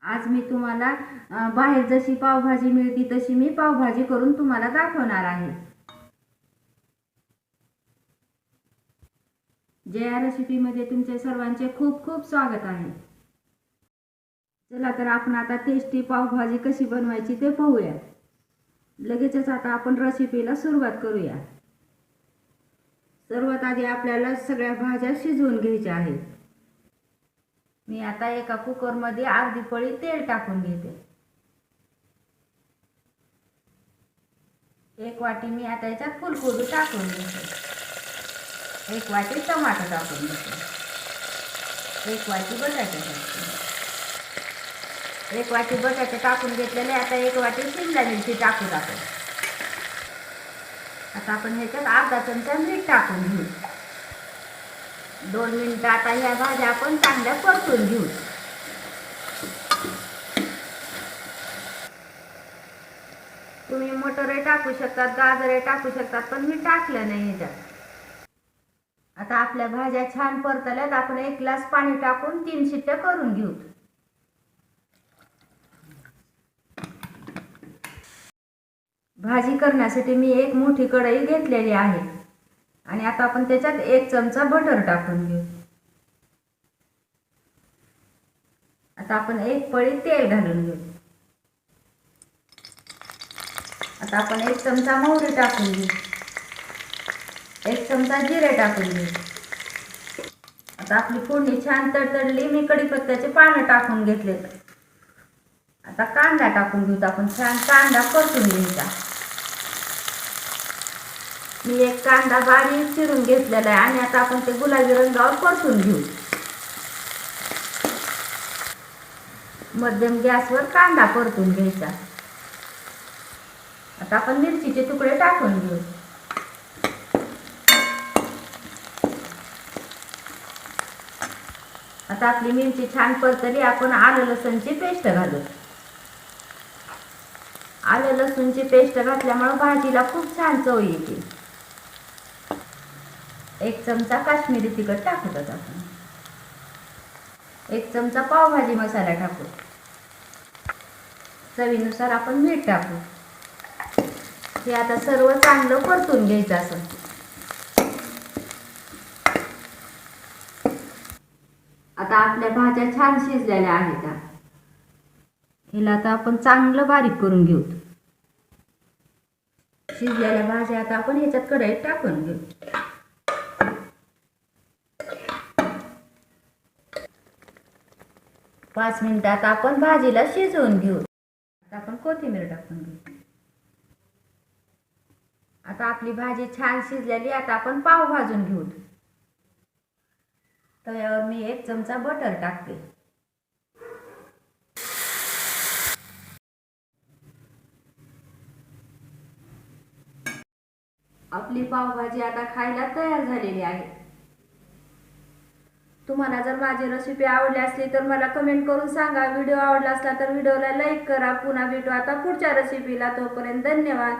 आज मी तुम्हाला बाहेर जशी पावभाजी मिळते तशी मी पावभाजी करून तुम्हाला दाखवणार आहे। जया रेसिपीमध्ये तुमचे सर्वांचे खूप खूप स्वागत आहे। चला तर आपण आता टेस्टी पावभाजी कशी बनवायची ते पाहूया। लगेचच आता आपण रेसिपीला सुरुवात करूया। सर्वात आधी आपल्याला सगळ्या भाज्या शिजवून घ्यायच्या आहेत। मी आता एका कुकरमध्ये अर्धी पळी तेल टाकून घेते। एक वाटी मी आता याच्यात फुलकोबी टाकून घेते। एक वाटी टमाटर टाकून घेते। एक वाटी बटाटे टाकते। एक वाटी बटाटे टाकून घेतलेले। आता एक वाटी शिमला मिरची टाकून आपण आता आपण ह्याच्यात अर्धा चमचा मीठ टाकून घेऊ। 2 मिनिटं आता ह्या भाज्या आपण चांगल्या परतून घेऊ। तुम्ही मटार टाकू शकतात, गाजर टाकू शकतात, पण मी टाकलं नाही ह्याच्यात। आता आपल्या भाज्या छान परतल्यात। आपण 1 ग्लास पाणी टाकून 3 शिट्ट्या करून घेऊ। भाजी करण्यासाठी मी एक मोठी कढई घेतलेली आहे आणि आता आपण त्याच्यात 1 चमचा बटर टाकून घेऊ। आता आपण 1 पळी तेल घालून घेऊ। आता आपण 1 चमचा मोहरी टाकून घेऊ। 1 चमचा जिरे टाकून घेऊ। आता आपली फोडणी छान तडतडली। मी कढीपत्त्याचे पानं टाकून घेतले। आता कांदा टाकून घेऊ। आपण छान कांदा परतून घ्यायचा। मी एक कांदा बारीक चिरून घेतलेला आहे आणि आता आपण ते गुलाबी रंगावर परतून घेऊ। मध्यम गॅसवर कांदा परतून घ्यायचा। आता आपण मिरचीचे तुकडे टाकून घेऊ। आता आपली मिरची छान परतली। आपण आलं लसूणची पेस्ट घालू। आलं लसूणची पेस्ट घातल्यामुळे भाजीला खूप छान चव येते। 1 चमचा काश्मीरी तिखट टाकू आपण। 1 चमचा पावभाजी मसाला टाकू। चवीनुसार आपण मीठ टाकू। हे आता सर्व चांगलं परतून घ्यायचं असं। आता आपल्या भाज्या छान शिजलेल्या आहेत। हिला आता आपण चांगलं बारीक करून घेऊ। शिजलेल्या भाज्या आता आपण ह्याच्यात कढईत टाकून घेऊ। पाच मिनिटात आपण भाजीला शिजवून घेऊ। आता आपण कोथिंबीर टाकून घेऊ। आता आपली भाजी छान शिजलेली। आता आपण पाव भाजून घेऊ। तव्यावर मी 1 चमचा बटर टाकते। आपली पावभाजी आता खायला तयार झालेली आहे। तुम्हाला जर माझी रेसिपी आवडली असली तर मला कमेंट करून सांगा। व्हिडिओ आवडला असला तर व्हिडिओला लाईक करा। पुन्हा भेटू आता पुढच्या रेसिपीला। तोपर्यंत धन्यवाद।